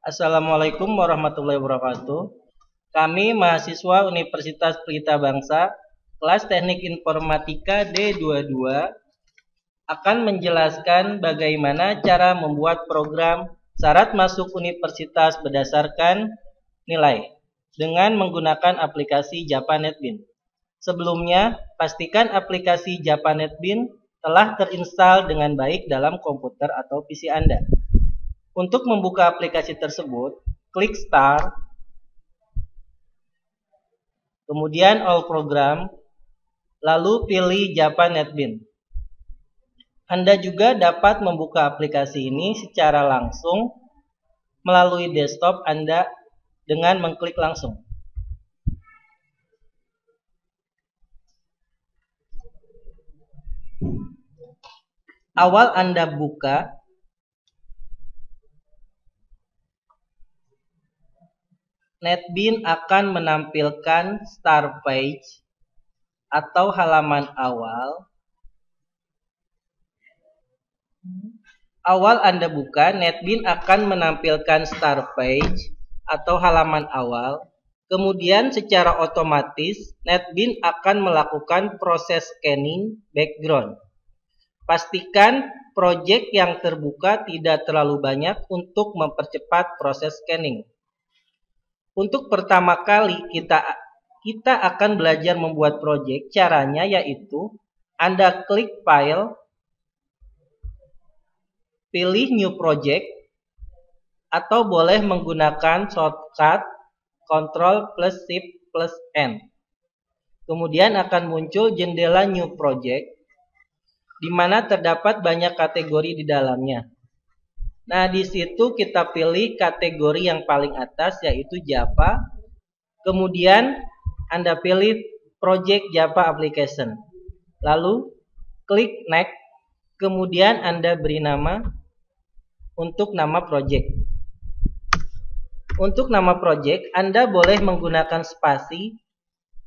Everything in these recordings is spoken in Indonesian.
Assalamualaikum warahmatullahi wabarakatuh. Kami mahasiswa Universitas Pelita Bangsa, kelas Teknik Informatika D22, akan menjelaskan bagaimana cara membuat program syarat masuk universitas berdasarkan nilai dengan menggunakan aplikasi Japa NetBeans. Sebelumnya, pastikan aplikasi Japa NetBeans telah terinstal dengan baik dalam komputer atau PC Anda. Untuk membuka aplikasi tersebut, klik Start, kemudian All Program, lalu pilih Japa NetBeans. Anda juga dapat membuka aplikasi ini secara langsung melalui desktop Anda dengan mengklik langsung. Awal Anda buka, NetBeans akan menampilkan Start Page atau halaman awal. Awal Anda buka, NetBeans akan menampilkan Start Page atau halaman awal. Kemudian secara otomatis NetBeans akan melakukan proses scanning background. Pastikan proyek yang terbuka tidak terlalu banyak untuk mempercepat proses scanning. Untuk pertama kali kita akan belajar membuat proyek. Caranya yaitu Anda klik File, pilih New Project, atau boleh menggunakan shortcut Ctrl plus Shift plus N. Kemudian akan muncul jendela New Project, di mana terdapat banyak kategori di dalamnya. Nah, di situ kita pilih kategori yang paling atas yaitu Java. Kemudian Anda pilih Project Java Application. Lalu klik Next. Kemudian Anda beri nama untuk nama project. Untuk nama project Anda boleh menggunakan spasi,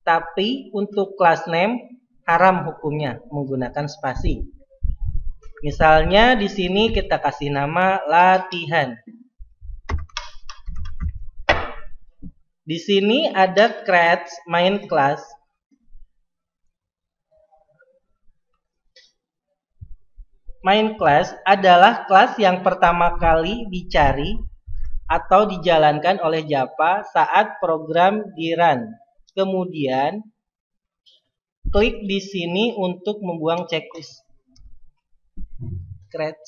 tapi untuk class name haram hukumnya menggunakan spasi. Misalnya di sini kita kasih nama latihan. Di sini ada create main class. Main class adalah kelas yang pertama kali dicari atau dijalankan oleh Java saat program di-run. Kemudian klik di sini untuk membuang checklist. Create.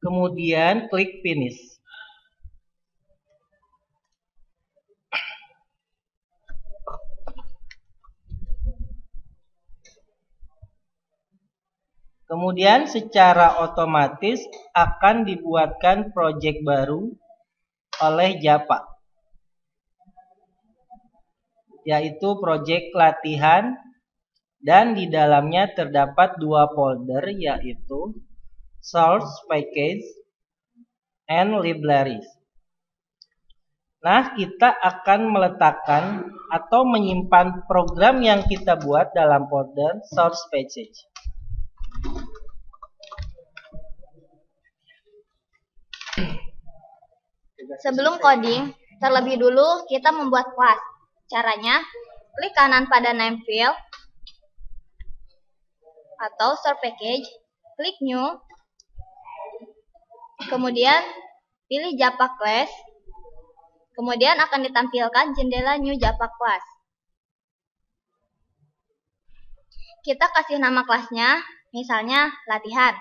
Kemudian klik Finish. Kemudian secara otomatis akan dibuatkan proyek baru oleh Java, yaitu proyek latihan, dan di dalamnya terdapat dua folder yaitu Source Package and Libraries. Nah, kita akan meletakkan atau menyimpan program yang kita buat dalam folder Source Package. Sebelum coding, terlebih dulu kita membuat kelas. Caranya, klik kanan pada name field atau Source Package, klik New, kemudian pilih Java Class, kemudian akan ditampilkan jendela New Java Class. Kita kasih nama kelasnya, misalnya latihan.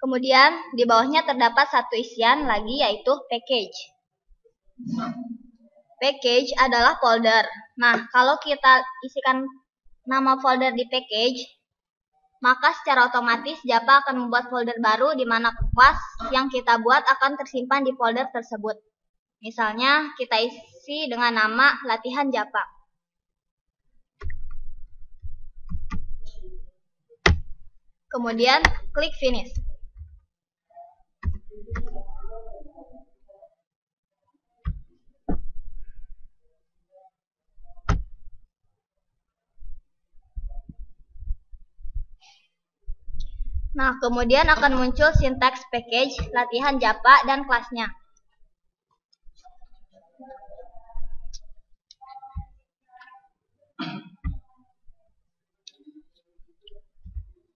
Kemudian di bawahnya terdapat satu isian lagi yaitu package. Package adalah folder. Nah, kalau kita isikan nama folder di package, maka secara otomatis Java akan membuat folder baru di mana kelas yang kita buat akan tersimpan di folder tersebut. Misalnya kita isi dengan nama latihan Java. Kemudian klik Finish. Nah, kemudian akan muncul syntax package, latihan Java, dan kelasnya.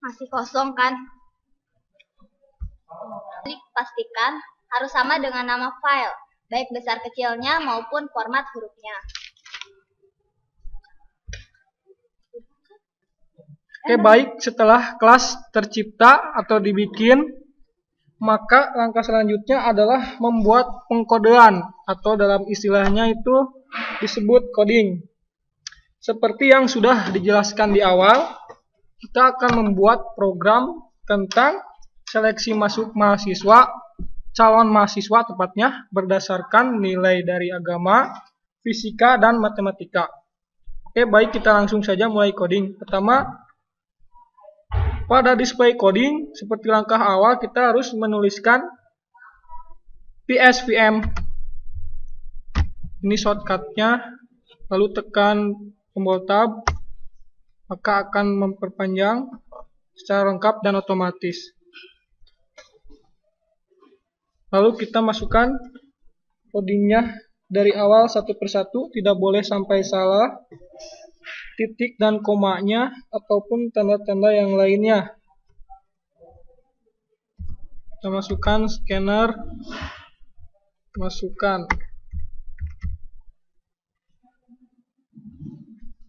Masih kosong kan? Klik pastikan harus sama dengan nama file, baik besar kecilnya maupun format hurufnya. Oke, baik, setelah kelas tercipta atau dibikin, maka langkah selanjutnya adalah membuat pengkodean atau dalam istilahnya itu disebut coding. Seperti yang sudah dijelaskan di awal, kita akan membuat program tentang seleksi masuk mahasiswa, calon mahasiswa tepatnya, berdasarkan nilai dari agama, fisika, dan matematika. Oke, baik, kita langsung saja mulai coding. Pertama, pada display coding, seperti langkah awal, kita harus menuliskan PSVM. Ini shortcutnya, lalu tekan tombol tab, maka akan memperpanjang secara lengkap dan otomatis. Lalu kita masukkan codingnya dari awal satu persatu, tidak boleh sampai salah titik dan komanya ataupun tanda-tanda yang lainnya. Kita masukkan scanner, masukkan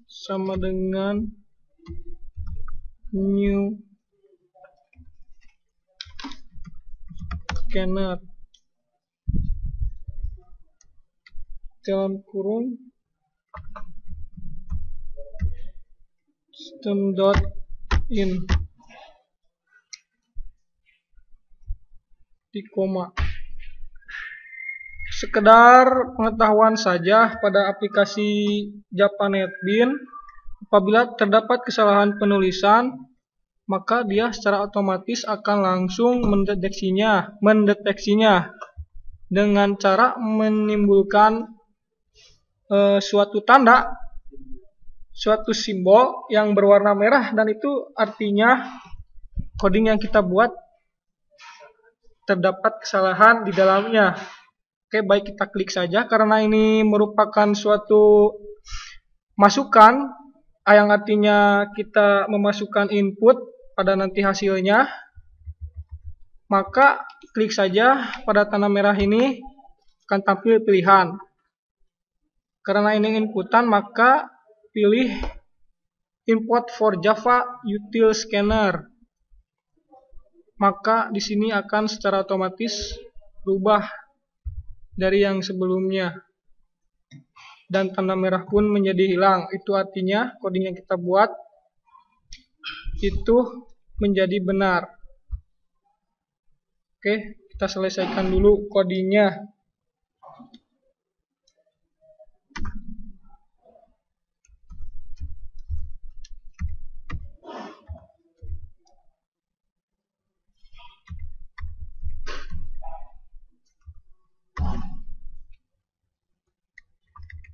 sama dengan new scanner dalam kurung system.in di koma. Sekedar pengetahuan saja, pada aplikasi Java NetBeans, apabila terdapat kesalahan penulisan, maka dia secara otomatis akan langsung mendeteksinya dengan cara menimbulkan suatu tanda, suatu simbol yang berwarna merah, dan itu artinya coding yang kita buat terdapat kesalahan di dalamnya. Oke, baik, kita klik saja karena ini merupakan suatu masukan yang artinya kita memasukkan input pada nanti hasilnya. Maka klik saja pada tanda merah ini, akan tampil pilihan. Karena ini inputan, maka pilih import for Java util scanner. Maka di sini akan secara otomatis berubah dari yang sebelumnya. Dan tanda merah pun menjadi hilang. Itu artinya coding yang kita buat itu menjadi benar. Oke, kita selesaikan dulu codingnya.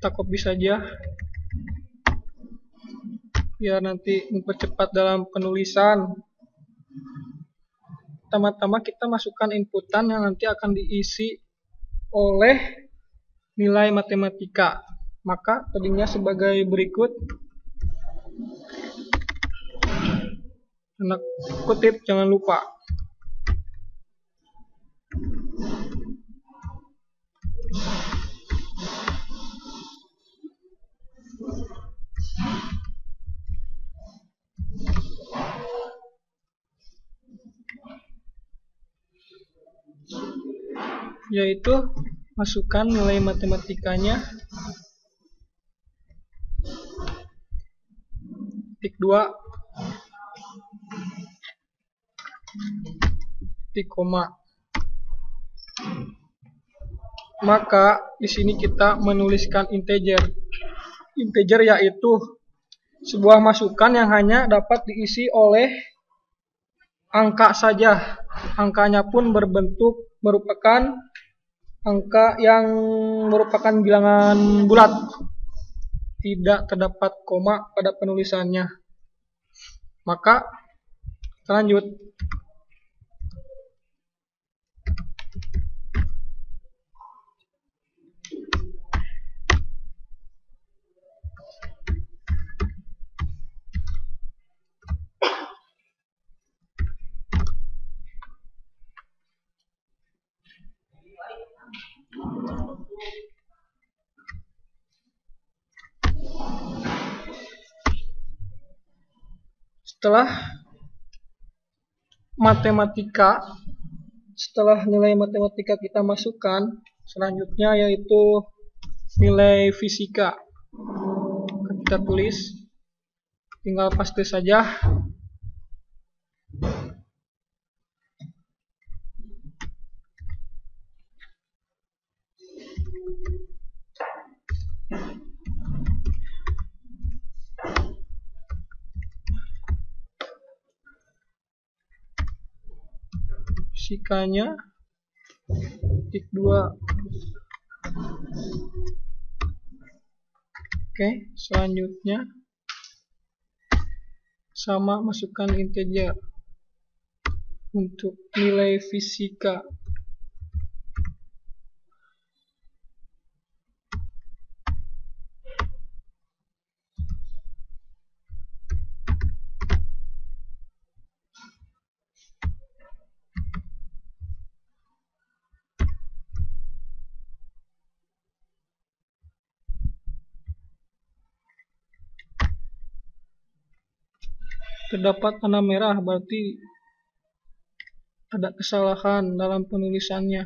Kita copy saja biar nanti mempercepat dalam penulisan. Pertama-tama kita masukkan inputan yang nanti akan diisi oleh nilai matematika. Maka codingnya sebagai berikut. Tanda kutip jangan lupa. Yaitu masukkan nilai matematikanya titik 2 titik koma. Maka di sini kita menuliskan integer. Integer yaitu sebuah masukan yang hanya dapat diisi oleh angka saja. Angkanya pun berbentuk merupakan angka yang merupakan bilangan bulat. Tidak terdapat koma pada penulisannya. Maka lanjut. Setelah nilai matematika kita masukkan, selanjutnya yaitu nilai fisika. Kita tulis, tinggal paste saja. Fisikanya titik 2. Oke, selanjutnya sama, masukkan integer untuk nilai fisika. Terdapat tanda merah, berarti ada kesalahan dalam penulisannya.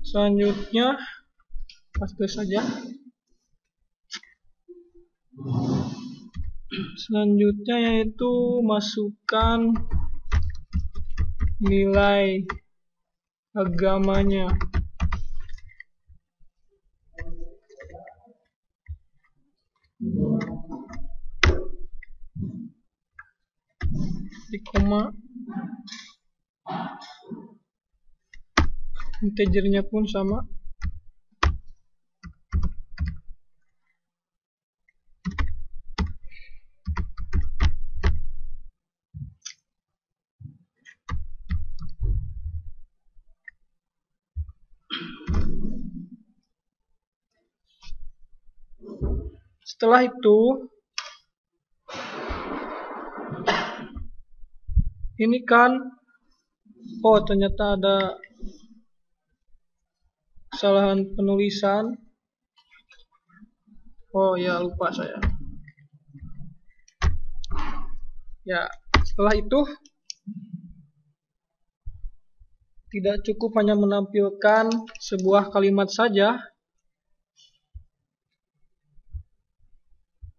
Selanjutnya paste saja. Selanjutnya yaitu masukkan nilai agamanya. Di koma, integernya pun sama. Setelah itu, ini kan, oh ternyata ada kesalahan penulisan. Oh ya, lupa saya. Ya, setelah itu tidak cukup hanya menampilkan sebuah kalimat saja,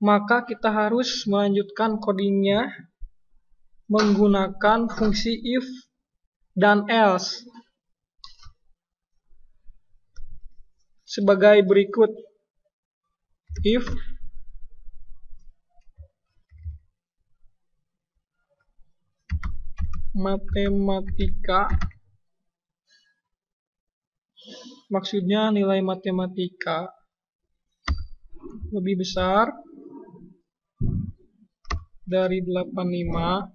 maka kita harus melanjutkan codingnya menggunakan fungsi if dan else sebagai berikut. If matematika, maksudnya nilai matematika lebih besar dari 85,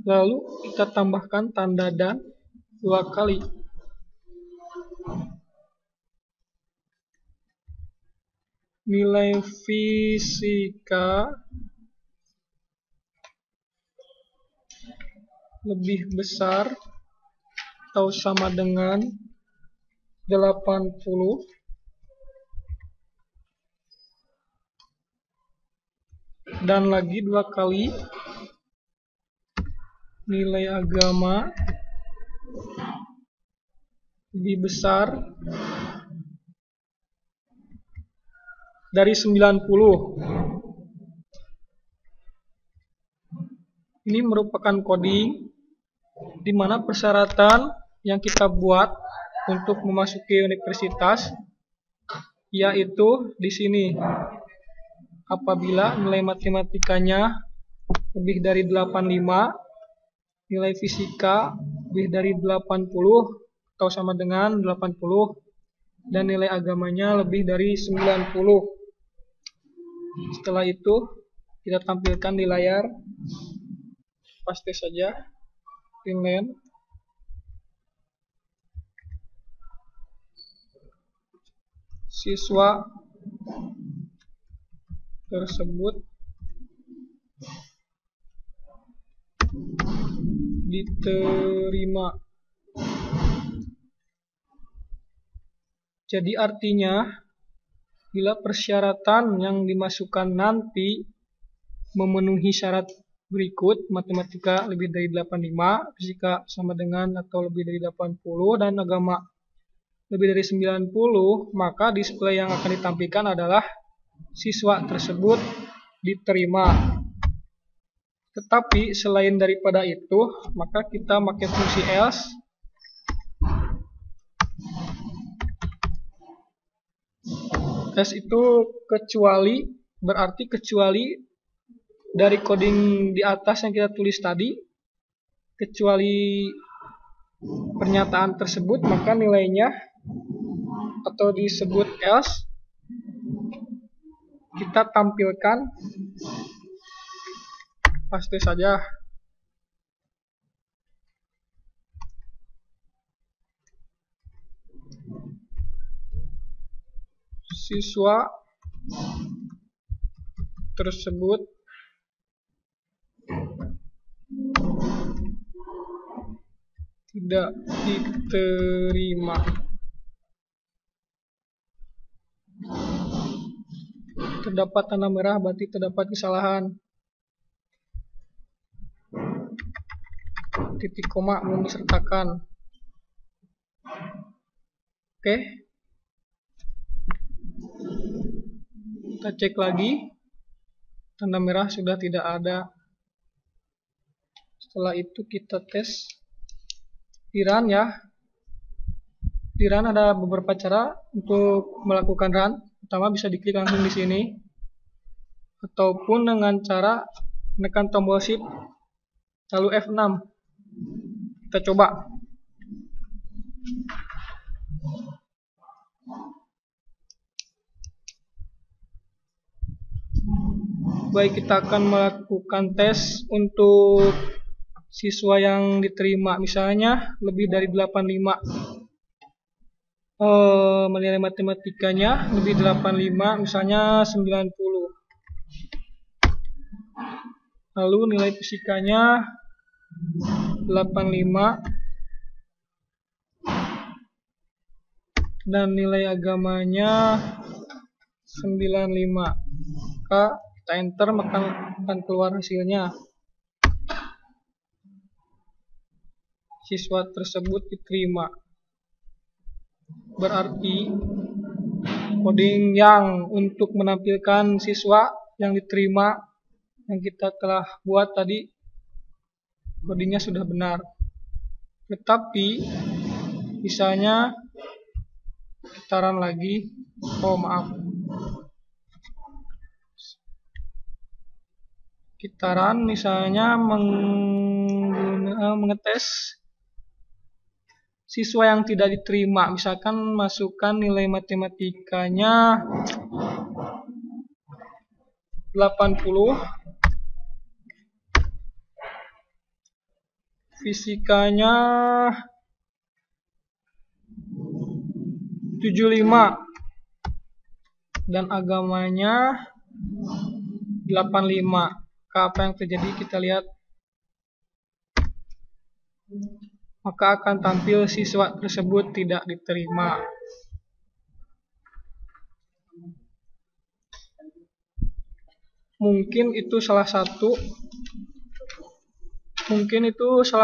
lalu kita tambahkan tanda dan 2 kali. Nilai fisika lebih besar atau sama dengan 80, dan lagi 2 kali nilai agama lebih besar dari 90. Ini merupakan coding di mana persyaratan yang kita buat untuk memasuki universitas yaitu di sini. Apabila nilai matematikanya lebih dari 85, nilai fisika lebih dari 80 atau sama dengan 80, dan nilai agamanya lebih dari 90. Setelah itu kita tampilkan di layar, paste saja inline, siswa tersebut diterima. Jadi artinya bila persyaratan yang dimasukkan nanti memenuhi syarat berikut, matematika lebih dari 85, fisika sama dengan atau lebih dari 80, dan agama lebih dari 90, maka display yang akan ditampilkan adalah siswa tersebut diterima. Tetapi selain daripada itu, maka kita pakai fungsi else. Else itu kecuali, berarti kecuali dari coding di atas yang kita tulis tadi, kecuali pernyataan tersebut, maka nilainya atau disebut else kita tampilkan paste saja. Siswa tersebut tidak diterima. Terdapat tanda merah berarti terdapat kesalahan. Titik koma belum disertakan. Oke. Kita cek lagi. Tanda merah sudah tidak ada. Setelah itu kita tes di run ya. Di run ada beberapa cara untuk melakukan run. Pertama bisa diklik langsung di sini, ataupun dengan cara menekan tombol shift lalu F6. Kita coba. Baik, kita akan melakukan tes untuk siswa yang diterima, misalnya lebih dari 85. Nilai matematikanya lebih 85, misalnya 90. Lalu nilai fisikanya 85 dan nilai agamanya 95. Maka kita enter, maka akan keluar hasilnya. Siswa tersebut diterima. Berarti coding yang untuk menampilkan siswa yang diterima yang kita telah buat tadi, codingnya sudah benar. Tetapi misalnya kita run lagi. Kita run misalnya mengetes siswa yang tidak diterima, misalkan masukkan nilai matematikanya 80, fisikanya 75, dan agamanya 85. Apa yang terjadi kita lihat. Maka akan tampil siswa tersebut tidak diterima. Mungkin itu salah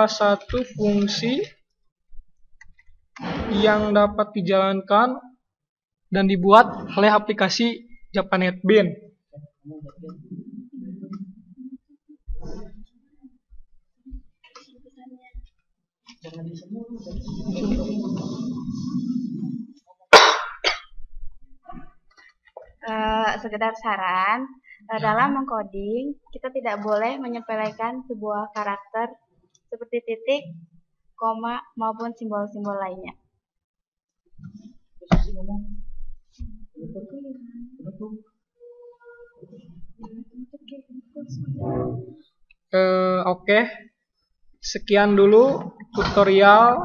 satu fungsi yang dapat dijalankan dan dibuat oleh aplikasi JapaNetBeans. Sekedar saran, dalam mengcoding kita tidak boleh menyepelekan sebuah karakter seperti titik, koma maupun simbol-simbol lainnya. Oke. Sekian dulu tutorial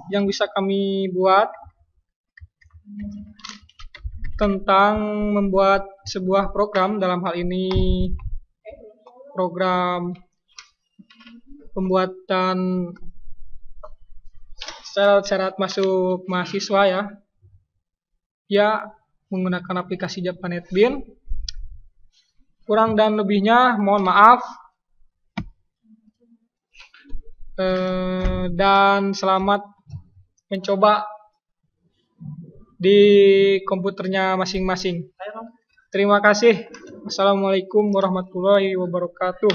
yang bisa kami buat. tentang membuat sebuah program, dalam hal ini program pembuatan syarat masuk mahasiswa ya. Ya, menggunakan aplikasi Java NetBeans. Kurang dan lebihnya mohon maaf. Dan selamat mencoba di komputernya masing-masing. Terima kasih. Wassalamualaikum warahmatullahi wabarakatuh.